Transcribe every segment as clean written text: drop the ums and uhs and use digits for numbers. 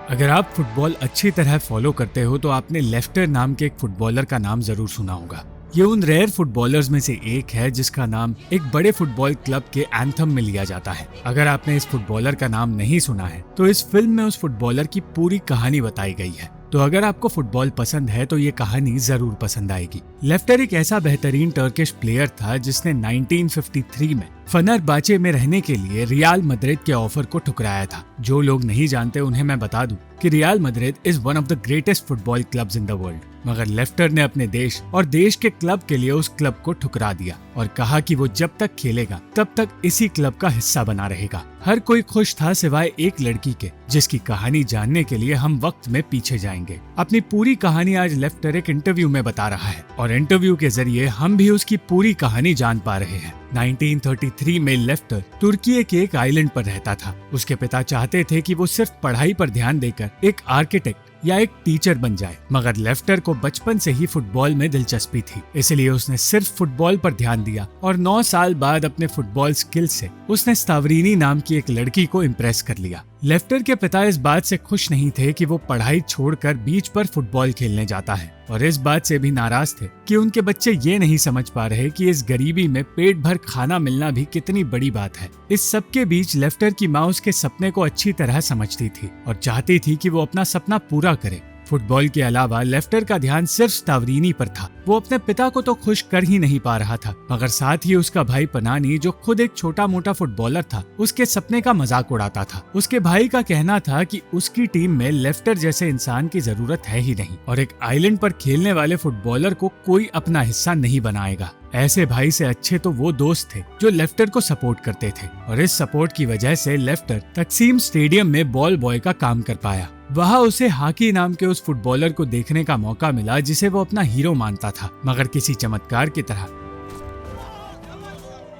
अगर आप फुटबॉल अच्छी तरह फॉलो करते हो तो आपने लेफ्टर नाम के एक फुटबॉलर का नाम जरूर सुना होगा। ये उन रेयर फुटबॉलर्स में से एक है जिसका नाम एक बड़े फुटबॉल क्लब के एंथम में लिया जाता है। अगर आपने इस फुटबॉलर का नाम नहीं सुना है तो इस फिल्म में उस फुटबॉलर की पूरी कहानी बताई गई है। तो अगर आपको फुटबॉल पसंद है तो ये कहानी जरूर पसंद आएगी। लेफ्टर एक ऐसा बेहतरीन टर्किश प्लेयर था जिसने 1953 में फनरबाचे में रहने के लिए रियाल मद्रिद के ऑफर को ठुकराया था। जो लोग नहीं जानते उन्हें मैं बता दूं कि riyal Madrid is one of the greatest football clubs in the world. मगर लेफ्टर ने अपने देश और देश के क्लब के लिए उस क्लब को ठुकरा दिया और कहा कि वो जब तक खेलेगा तब तक इसी क्लब का हिस्सा बना रहेगा। हर कोई खुश था सिवाय एक लड़की के, जिसकी कहानी जानने के लिए हम वक्त में पीछे जाएंगे। अपनी पूरी कहानी आज लेफ्टर एक इंटरव्यू में बता रहा है और इंटरव्यू के जरिए हम भी उसकी पूरी कहानी जान पा रहे हैं। 1933 में लेफ्टर तुर्की के एक आइलैंड पर रहता था। उसके पिता चाहते थे कि वो सिर्फ पढ़ाई पर ध्यान देकर एक आर्किटेक्ट या एक टीचर बन जाए, मगर लेफ्टर को बचपन से ही फुटबॉल में दिलचस्पी थी, इसलिए उसने सिर्फ फुटबॉल पर ध्यान दिया और 9 साल बाद अपने फुटबॉल स्किल से उसने स्तावरीनी नाम की एक लड़की को इम्प्रेस कर लिया। लेफ्टर के पिता इस बात से खुश नहीं थे कि वो पढ़ाई छोड़कर बीच पर फुटबॉल खेलने जाता है और इस बात से भी नाराज थे कि उनके बच्चे ये नहीं समझ पा रहे कि इस गरीबी में पेट भर खाना मिलना भी कितनी बड़ी बात है। इस सब के बीच लेफ्टर की माँ उसके सपने को अच्छी तरह समझती थी और चाहती थी कि वो अपना सपना पूरा करे। फुटबॉल के अलावा लेफ्टर का ध्यान सिर्फ स्तावरीनी पर था। वो अपने पिता को तो खुश कर ही नहीं पा रहा था, मगर साथ ही उसका भाई पनानी, जो खुद एक छोटा मोटा फुटबॉलर था, उसके सपने का मजाक उड़ाता था। उसके भाई का कहना था कि उसकी टीम में लेफ्टर जैसे इंसान की जरूरत है ही नहीं और एक आइलैंड पर खेलने वाले फुटबॉलर को कोई अपना हिस्सा नहीं बनाएगा। ऐसे भाई से अच्छे तो वो दोस्त थे जो लेफ्टर को सपोर्ट करते थे और इस सपोर्ट की वजह से लेफ्टर तकसीम स्टेडियम में बॉल बॉय का काम कर पाया। वहाँ उसे हाकी नाम के उस फुटबॉलर को देखने का मौका मिला जिसे वो अपना हीरो मानता था, मगर किसी चमत्कार की तरह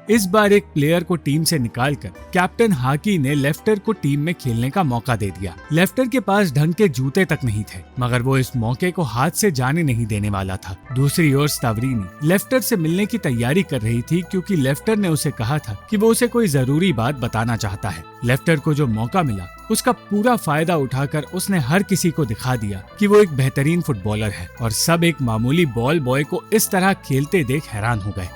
इस बार एक प्लेयर को टीम से निकालकर कैप्टन हाकी ने लेफ्टर को टीम में खेलने का मौका दे दिया। लेफ्टर के पास ढंग के जूते तक नहीं थे, मगर वो इस मौके को हाथ से जाने नहीं देने वाला था। दूसरी ओर स्तावरीनी लेफ्टर से मिलने की तैयारी कर रही थी क्योंकि लेफ्टर ने उसे कहा था कि वो उसे कोई जरूरी बात बताना चाहता है। लेफ्टर को जो मौका मिला उसका पूरा फायदा उठाकर उसने हर किसी को दिखा दिया कि वो एक बेहतरीन फुटबॉलर है और सब एक मामूली बॉल बॉय को इस तरह खेलते देख हैरान हो गए।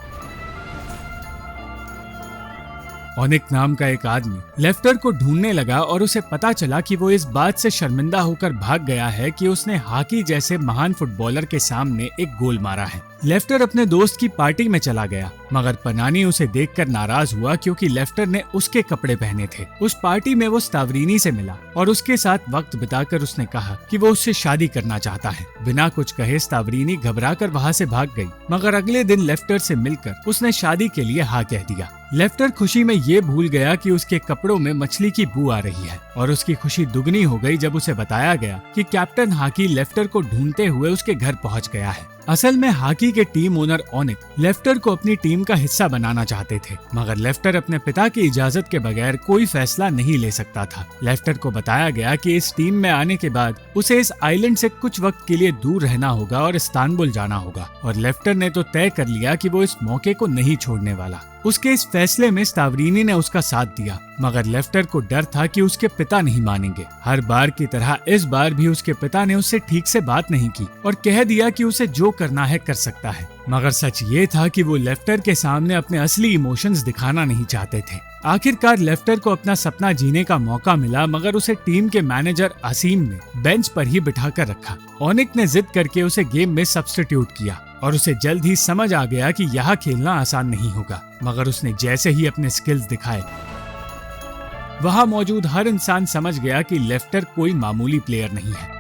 ओनिक नाम का एक आदमी लेफ्टर को ढूंढने लगा और उसे पता चला कि वो इस बात से शर्मिंदा होकर भाग गया है कि उसने हाकी जैसे महान फुटबॉलर के सामने एक गोल मारा है। लेफ्टर अपने दोस्त की पार्टी में चला गया, मगर पनानी उसे देखकर नाराज हुआ क्योंकि लेफ्टर ने उसके कपड़े पहने थे। उस पार्टी में वो स्तावरीनी से मिला और उसके साथ वक्त बिताकर उसने कहा कि वो उससे शादी करना चाहता है। बिना कुछ कहे स्तावरीनी घबराकर वहाँ से भाग गई, मगर अगले दिन लेफ्टर से मिलकर उसने शादी के लिए हाँ कह दिया। लेफ्टर खुशी में ये भूल गया कि उसके कपड़ों में मछली की बू आ रही है और उसकी खुशी दुगनी हो गई जब उसे बताया गया कि कैप्टन हाकी लेफ्टर को ढूंढते हुए उसके घर पहुंच गया है। असल में हाकी के टीम ओनर ओनिक लेफ्टर को अपनी टीम का हिस्सा बनाना चाहते थे, मगर लेफ्टर अपने पिता की इजाजत के बगैर कोई फैसला नहीं ले सकता था। लेफ्टर को बताया गया कि इस टीम में आने के बाद उसे इस आइलैंड से कुछ वक्त के लिए दूर रहना होगा और इस्तांबुल जाना होगा और लेफ्टर ने तो तय कर लिया कि वो इस मौके को नहीं छोड़ने वाला। उसके इस फैसले में स्तावरीनी ने उसका साथ दिया, मगर लेफ्टर को डर था कि उसके पिता नहीं मानेंगे। हर बार की तरह इस बार भी उसके पिता ने उससे ठीक से बात नहीं की और कह दिया कि उसे जो करना है कर सकता है। मगर सच ये था कि वो लेफ्टर के सामने अपने असली इमोशंस दिखाना नहीं चाहते थे। आखिरकार लेफ्टर को अपना सपना जीने का मौका मिला, मगर उसे टीम के मैनेजर असीम ने बेंच पर ही बिठाकर रखा। ओनिक ने जिद करके उसे गेम में सब्स्टिट्यूट किया और उसे जल्द ही समझ आ गया कि यहाँ खेलना आसान नहीं होगा, मगर उसने जैसे ही अपने स्किल्स दिखाए वहाँ मौजूद हर इंसान समझ गया कि लेफ्टर कोई मामूली प्लेयर नहीं है।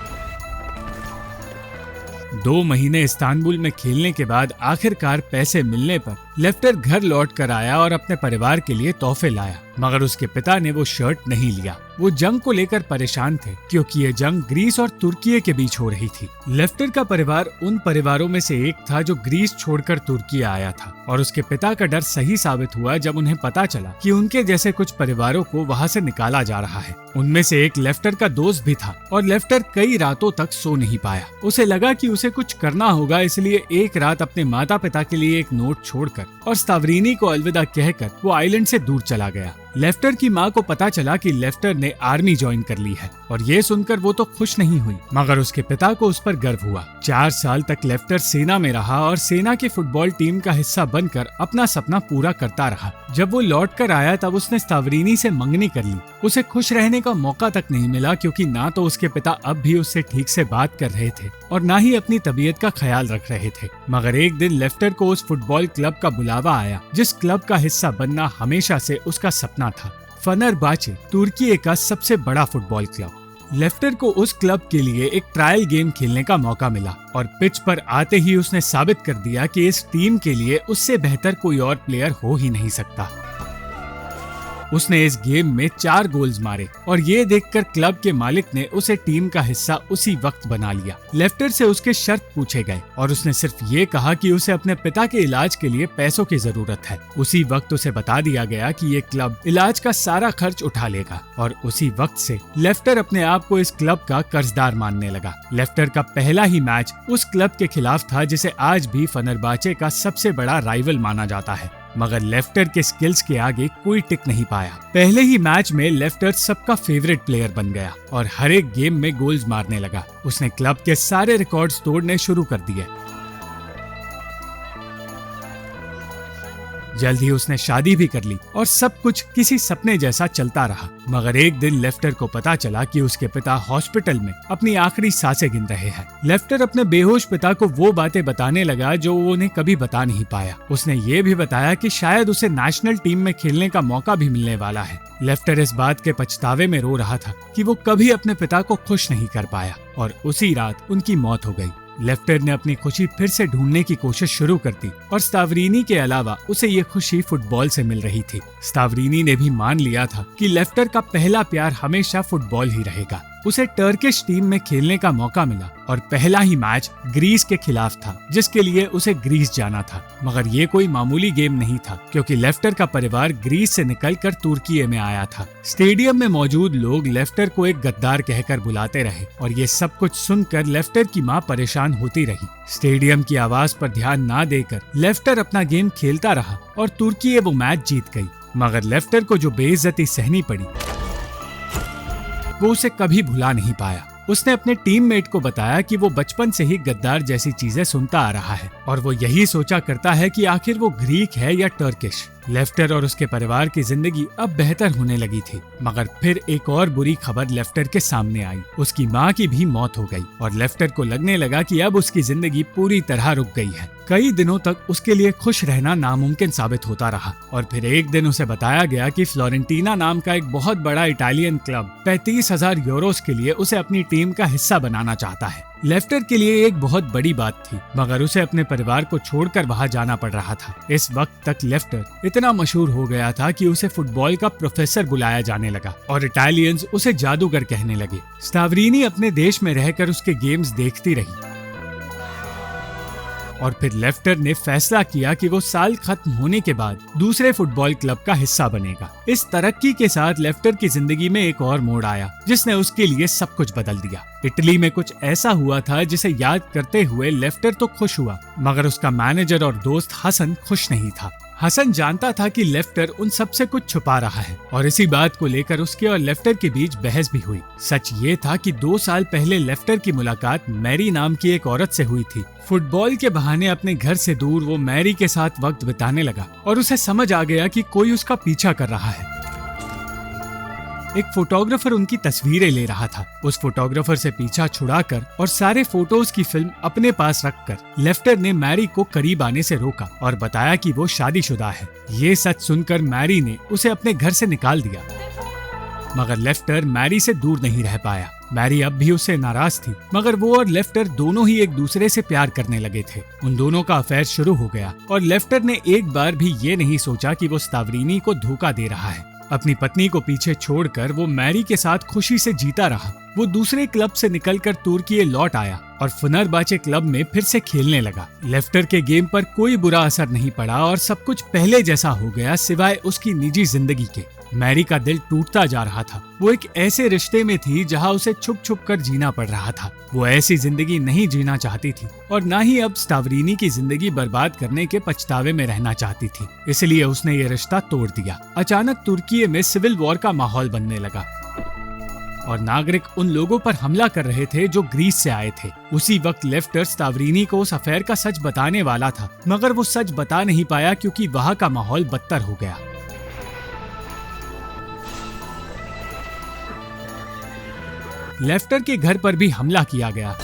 2 महीने इस्तांबुल में खेलने के बाद आखिरकार पैसे मिलने पर लेफ्टर घर लौट कर आया और अपने परिवार के लिए तोहफे लाया, मगर उसके पिता ने वो शर्ट नहीं लिया। वो जंग को लेकर परेशान थे क्योंकि ये जंग ग्रीस और तुर्की के बीच हो रही थी। लेफ्टर का परिवार उन परिवारों में से एक था जो ग्रीस छोड़कर तुर्की आया था और उसके पिता का डर सही साबित हुआ जब उन्हें पता चला कि उनके जैसे कुछ परिवारों को वहाँ से निकाला जा रहा है। उनमें से एक लेफ्टर का दोस्त भी था और लेफ्टर कई रातों तक सो नहीं पाया। उसे लगा कि उसे कुछ करना होगा, इसलिए एक रात अपने माता पिता के लिए एक नोट छोड़कर और स्तावरीनी को अलविदा कहकर वो आइलैंड से दूर चला गया। लेफ्टर की माँ को पता चला कि लेफ्टर ने आर्मी ज्वाइन कर ली है और ये सुनकर वो तो खुश नहीं हुई, मगर उसके पिता को उस पर गर्व हुआ। 4 साल तक लेफ्टर सेना में रहा और सेना की फुटबॉल टीम का हिस्सा बनकर अपना सपना पूरा करता रहा। जब वो लौट कर आया तब उसने स्तावरीनी से मंगनी कर ली। उसे खुश रहने का मौका तक नहीं मिला, क्योंकि ना तो उसके पिता अब भी उससे ठीक से बात कर रहे थे और ना ही अपनी तबीयत का ख्याल रख रहे थे। मगर एक दिन लेफ्टर को उस फुटबॉल क्लब का बुलावा आया जिस क्लब का हिस्सा बनना हमेशा से उसका सपना था। फेनेरबाचे, तुर्की का सबसे बड़ा फुटबॉल क्लब। लेफ्टर को उस क्लब के लिए एक ट्रायल गेम खेलने का मौका मिला और पिच पर आते ही उसने साबित कर दिया कि इस टीम के लिए उससे बेहतर कोई और प्लेयर हो ही नहीं सकता। उसने इस गेम में 4 गोल्स मारे और ये देखकर क्लब के मालिक ने उसे टीम का हिस्सा उसी वक्त बना लिया। लेफ्टर से उसके शर्त पूछे गए और उसने सिर्फ ये कहा कि उसे अपने पिता के इलाज के लिए पैसों की जरूरत है। उसी वक्त उसे बता दिया गया कि ये क्लब इलाज का सारा खर्च उठा लेगा और उसी वक्त से लेफ्टर अपने आप को इस क्लब का कर्जदार मानने लगा। लेफ्टर का पहला ही मैच उस क्लब के खिलाफ था जिसे आज भी फेनेरबाचे का सबसे बड़ा राइवल माना जाता है, मगर लेफ्टर के स्किल्स के आगे कोई टिक नहीं पाया। पहले ही मैच में लेफ्टर सबका फेवरेट प्लेयर बन गया और हर एक गेम में गोल्स मारने लगा। उसने क्लब के सारे रिकॉर्ड्स तोड़ने शुरू कर दिए। जल्द ही उसने शादी भी कर ली और सब कुछ किसी सपने जैसा चलता रहा। मगर एक दिन लेफ्टर को पता चला कि उसके पिता हॉस्पिटल में अपनी आखिरी सांसें गिन रहे हैं। लेफ्टर अपने बेहोश पिता को वो बातें बताने लगा जो वो उन्हें कभी बता नहीं पाया। उसने ये भी बताया कि शायद उसे नेशनल टीम में खेलने का मौका भी मिलने वाला है। लेफ्टर इस बात के पछतावे में रो रहा था कि वो कभी अपने पिता को खुश नहीं कर पाया और उसी रात उनकी मौत हो गई। लेफ्टर ने अपनी खुशी फिर से ढूंढने की कोशिश शुरू कर दी और स्तावरीनी के अलावा उसे ये खुशी फुटबॉल से मिल रही थी। स्तावरीनी ने भी मान लिया था कि लेफ्टर का पहला प्यार हमेशा फुटबॉल ही रहेगा। उसे टर्किश टीम में खेलने का मौका मिला और पहला ही मैच ग्रीस के खिलाफ था जिसके लिए उसे ग्रीस जाना था। मगर ये कोई मामूली गेम नहीं था, क्योंकि लेफ्टर का परिवार ग्रीस से निकलकर तुर्की में आया था। स्टेडियम में मौजूद लोग लेफ्टर को एक गद्दार कहकर बुलाते रहे और ये सब कुछ सुनकर लेफ्टर की माँ परेशान होती रही। स्टेडियम की आवाज पर ध्यान ना देकर लेफ्टर अपना गेम खेलता रहा और तुर्की वो मैच जीत गई। मगर लेफ्टर को जो बेइज्जती सहनी पड़ी वो उसे कभी भुला नहीं पाया। उसने अपने टीममेट को बताया कि वो बचपन से ही गद्दार जैसी चीजें सुनता आ रहा है और वो यही सोचा करता है कि आखिर वो ग्रीक है या टर्किश। लेफ्टर और उसके परिवार की जिंदगी अब बेहतर होने लगी थी, मगर फिर एक और बुरी खबर लेफ्टर के सामने आई। उसकी माँ की भी मौत हो गई और लेफ्टर को लगने लगा कि अब उसकी जिंदगी पूरी तरह रुक गई है। कई दिनों तक उसके लिए खुश रहना नामुमकिन साबित होता रहा और फिर एक दिन उसे बताया गया कि फ्लोरेंटीना नाम का एक बहुत बड़ा इटालियन क्लब 35,000 यूरोस के लिए उसे अपनी टीम का हिस्सा बनाना चाहता है। लेफ्टर के लिए एक बहुत बड़ी बात थी, मगर उसे अपने परिवार को छोड़कर वहां जाना पड़ रहा था। इस वक्त तक लेफ्टर इतना मशहूर हो गया था कि उसे फुटबॉल का प्रोफेसर बुलाया जाने लगा और इटालियंस उसे जादूगर कहने लगे। स्तावरीनी अपने देश में रहकर उसके गेम्स देखती रही और फिर लेफ्टर ने फैसला किया कि वो साल खत्म होने के बाद दूसरे फुटबॉल क्लब का हिस्सा बनेगा। इस तरक्की के साथ लेफ्टर की जिंदगी में एक और मोड़ आया जिसने उसके लिए सब कुछ बदल दिया। इटली में कुछ ऐसा हुआ था जिसे याद करते हुए लेफ्टर तो खुश हुआ, मगर उसका मैनेजर और दोस्त हसन खुश नहीं था। हसन जानता था कि लेफ्टर उन सबसे कुछ छुपा रहा है और इसी बात को लेकर उसके और लेफ्टर के बीच बहस भी हुई। सच ये था कि 2 साल पहले लेफ्टर की मुलाकात मैरी नाम की एक औरत से हुई थी। फुटबॉल के बहाने अपने घर से दूर वो मैरी के साथ वक्त बिताने लगा और उसे समझ आ गया कि कोई उसका पीछा कर रहा है। एक फोटोग्राफर उनकी तस्वीरें ले रहा था। उस फोटोग्राफर से पीछा छुड़ाकर और सारे फोटोज की फिल्म अपने पास रखकर लेफ्टर ने मैरी को करीब आने से रोका और बताया कि वो शादीशुदा है। ये सच सुनकर मैरी ने उसे अपने घर से निकाल दिया, मगर लेफ्टर मैरी से दूर नहीं रह पाया। मैरी अब भी उससे नाराज थी, मगर वो और लेफ्टर दोनों ही एक दूसरे से प्यार करने लगे थे। उन दोनों का अफेयर शुरू हो गया और लेफ्टर ने एक बार भी ये नहीं सोचा कि वो स्तावरीनी को धोखा दे रहा है। अपनी पत्नी को पीछे छोड़कर वो मैरी के साथ खुशी से जीता रहा। वो दूसरे क्लब से निकलकर तुर्की लौट आया और फेनेरबाचे क्लब में फिर से खेलने लगा। लेफ्टर के गेम पर कोई बुरा असर नहीं पड़ा और सब कुछ पहले जैसा हो गया, सिवाय उसकी निजी जिंदगी के। मैरी का दिल टूटता जा रहा था। वो एक ऐसे रिश्ते में थी जहाँ उसे छुप छुप कर जीना पड़ रहा था। वो ऐसी जिंदगी नहीं जीना चाहती थी और न ही अब स्टावरीनी की जिंदगी बर्बाद करने के पछतावे में रहना चाहती थी। इसलिए उसने ये रिश्ता तोड़ दिया। अचानक तुर्की में सिविल वॉर का माहौल बनने लगा और नागरिक उन लोगों पर हमला कर रहे थे जो ग्रीस से आए थे। उसी वक्त लेफ्टर स्टावरीनी को उस अफेयर का सच बताने वाला था, मगर वो सच बता नहीं पाया क्योंकि वहाँ का माहौल बदतर हो गया। लेफ्टर के घर पर भी हमला किया गया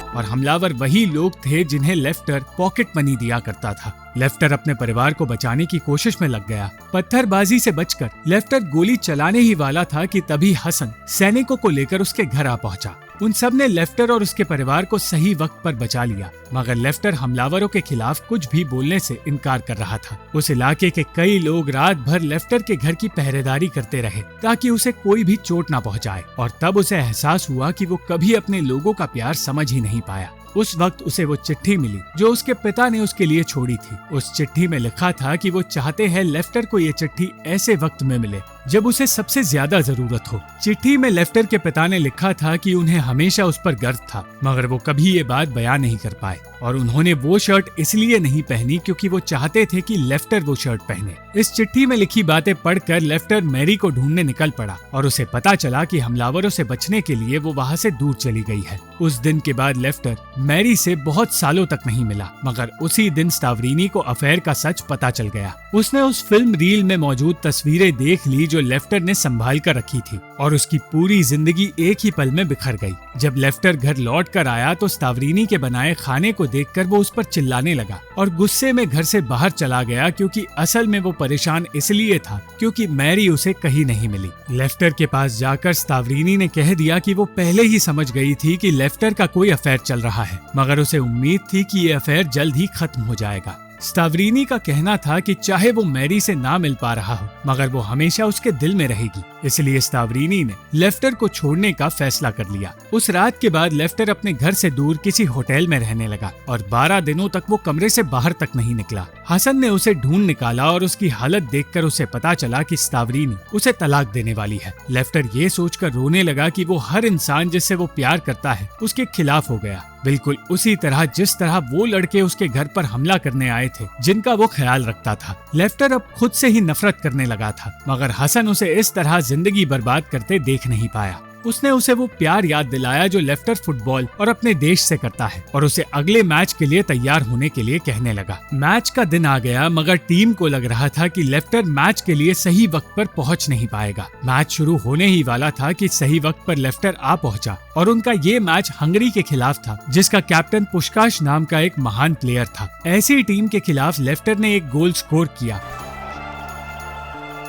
और हमलावर वही लोग थे जिन्हें लेफ्टर पॉकेट मनी दिया करता था। लेफ्टर अपने परिवार को बचाने की कोशिश में लग गया। पत्थरबाजी से बचकर लेफ्टर गोली चलाने ही वाला था कि तभी हसन सैनिकों को लेकर उसके घर आ पहुंचा। उन सब ने लेफ्टर और उसके परिवार को सही वक्त पर बचा लिया, मगर लेफ्टर हमलावरों के खिलाफ कुछ भी बोलने से इनकार कर रहा था। उस इलाके के कई लोग रात भर लेफ्टर के घर की पहरेदारी करते रहे ताकि उसे कोई भी चोट न पहुंचाए और तब उसे एहसास हुआ कि वो कभी अपने लोगों का प्यार समझ ही नहीं पाया। उस वक्त उसे वो चिट्ठी मिली जो उसके पिता ने उसके लिए छोड़ी थी। उस चिट्ठी में लिखा था कि वो चाहते हैं लेफ्टर को ये चिट्ठी ऐसे वक्त में मिले जब उसे सबसे ज्यादा जरूरत हो। चिट्ठी में लेफ्टर के पिता ने लिखा था कि उन्हें हमेशा उस पर गर्व था, मगर वो कभी ये बात बयान नहीं कर पाए और उन्होंने वो शर्ट इसलिए नहीं पहनी क्योंकि वो चाहते थे कि लेफ्टर वो शर्ट पहने। इस चिट्ठी में लिखी बातें पढ़कर लेफ्टर मैरी को ढूंढने निकल पड़ा और उसे पता चला कि हमलावरों से बचने के लिए वो वहाँ से दूर चली गई है। उस दिन के बाद लेफ्टर मैरी से बहुत सालों तक नहीं मिला, मगर उसी दिन स्टावरीनी को अफेयर का सच पता चल गया। उसने उस फिल्म रील में मौजूद तस्वीरें देख ली जो लेफ्टर ने संभाल कर रखी थी और उसकी पूरी जिंदगी एक ही पल में बिखर गई। जब लेफ्टर घर लौट कर आया तो स्टावरीनी के बनाए खाने को देखकर वो उस पर चिल्लाने लगा और गुस्से में घर से बाहर चला गया, क्योंकि असल में वो परेशान इसलिए था क्योंकि मैरी उसे कहीं नहीं मिली। लेफ्टर के पास जाकर स्टावरीनी ने कह दिया कि वो पहले ही समझ गई थी कि लेफ्टर का कोई अफेयर चल रहा है, मगर उसे उम्मीद थी कि ये अफेयर जल्द ही खत्म हो जाएगा। स्टावरीनी का कहना था कि चाहे वो मैरी से ना मिल पा रहा हो, मगर वो हमेशा उसके दिल में रहेगी। इसलिए स्टावरीनी ने लेफ्टर को छोड़ने का फैसला कर लिया। उस रात के बाद लेफ्टर अपने घर से दूर किसी होटल में रहने लगा और 12 दिनों तक वो कमरे से बाहर तक नहीं निकला। हसन ने उसे ढूंढ निकाला और उसकी हालत देखकर उसे पता चला कि स्टावरीनी उसे तलाक देने वाली है। लेफ्टर ये सोचकर रोने लगा कि वो हर इंसान जिससे वो प्यार करता है उसके खिलाफ हो गया, बिल्कुल उसी तरह जिस तरह वो लड़के उसके घर पर हमला करने आए थे जिनका वो ख्याल रखता था। लेफ्टर अब खुद से ही नफरत करने लगा था, मगर हसन उसे इस तरह जिंदगी बर्बाद करते देख नहीं पाया। उसने उसे वो प्यार याद दिलाया जो लेफ्टर फुटबॉल और अपने देश से करता है और उसे अगले मैच के लिए तैयार होने के लिए कहने लगा। मैच का दिन आ गया, मगर टीम को लग रहा था कि लेफ्टर मैच के लिए सही वक्त पर पहुंच नहीं पाएगा। मैच शुरू होने ही वाला था कि सही वक्त पर लेफ्टर आ पहुंचा और उनका ये मैच हंगरी के खिलाफ था, जिसका कैप्टन पुष्काश नाम का एक महान प्लेयर था। ऐसी टीम के खिलाफ लेफ्टर ने एक गोल स्कोर किया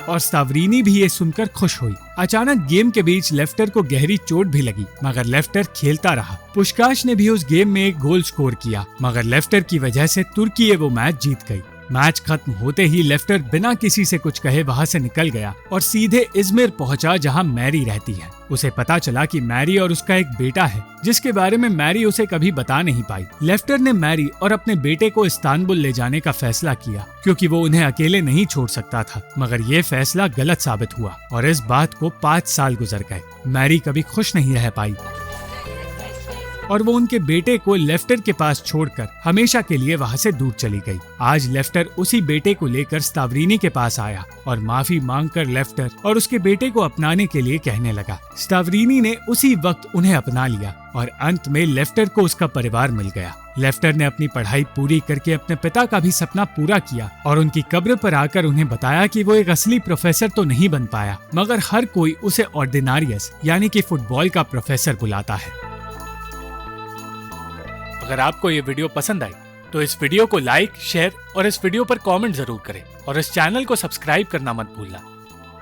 और स्टावरीनी भी ये सुनकर खुश हुई। अचानक गेम के बीच लेफ्टर को गहरी चोट भी लगी, मगर लेफ्टर खेलता रहा। पुष्काश ने भी उस गेम में एक गोल स्कोर किया, मगर लेफ्टर की वजह से तुर्की वो मैच जीत गई। मैच खत्म होते ही लेफ्टर बिना किसी से कुछ कहे वहाँ से निकल गया और सीधे इजमिर पहुँचा जहाँ मैरी रहती है। उसे पता चला कि मैरी और उसका एक बेटा है जिसके बारे में मैरी उसे कभी बता नहीं पाई। लेफ्टर ने मैरी और अपने बेटे को इस्तांबुल ले जाने का फैसला किया क्योंकि वो उन्हें अकेले नहीं छोड़ सकता था, मगर ये फैसला गलत साबित हुआ और इस बात को 5 साल गुजर गए। मैरी कभी खुश नहीं रह पाई और वो उनके बेटे को लेफ्टर के पास छोड़कर हमेशा के लिए वहाँ से दूर चली गई। आज लेफ्टर उसी बेटे को लेकर स्टावरीनी के पास आया और माफी मांगकर लेफ्टर और उसके बेटे को अपनाने के लिए कहने लगा। स्टावरीनी ने उसी वक्त उन्हें अपना लिया और अंत में लेफ्टर को उसका परिवार मिल गया। लेफ्टर ने अपनी पढ़ाई पूरी करके अपने पिता का भी सपना पूरा किया और उनकी कब्र पर आकर उन्हें बताया कि वो एक असली प्रोफेसर तो नहीं बन पाया, मगर हर कोई उसे ऑर्डिनारियस यानी कि फुटबॉल का प्रोफेसर बुलाता है। अगर आपको ये वीडियो पसंद आई तो इस वीडियो को लाइक, शेयर और इस वीडियो पर कमेंट जरूर करें और इस चैनल को सब्सक्राइब करना मत भूलना।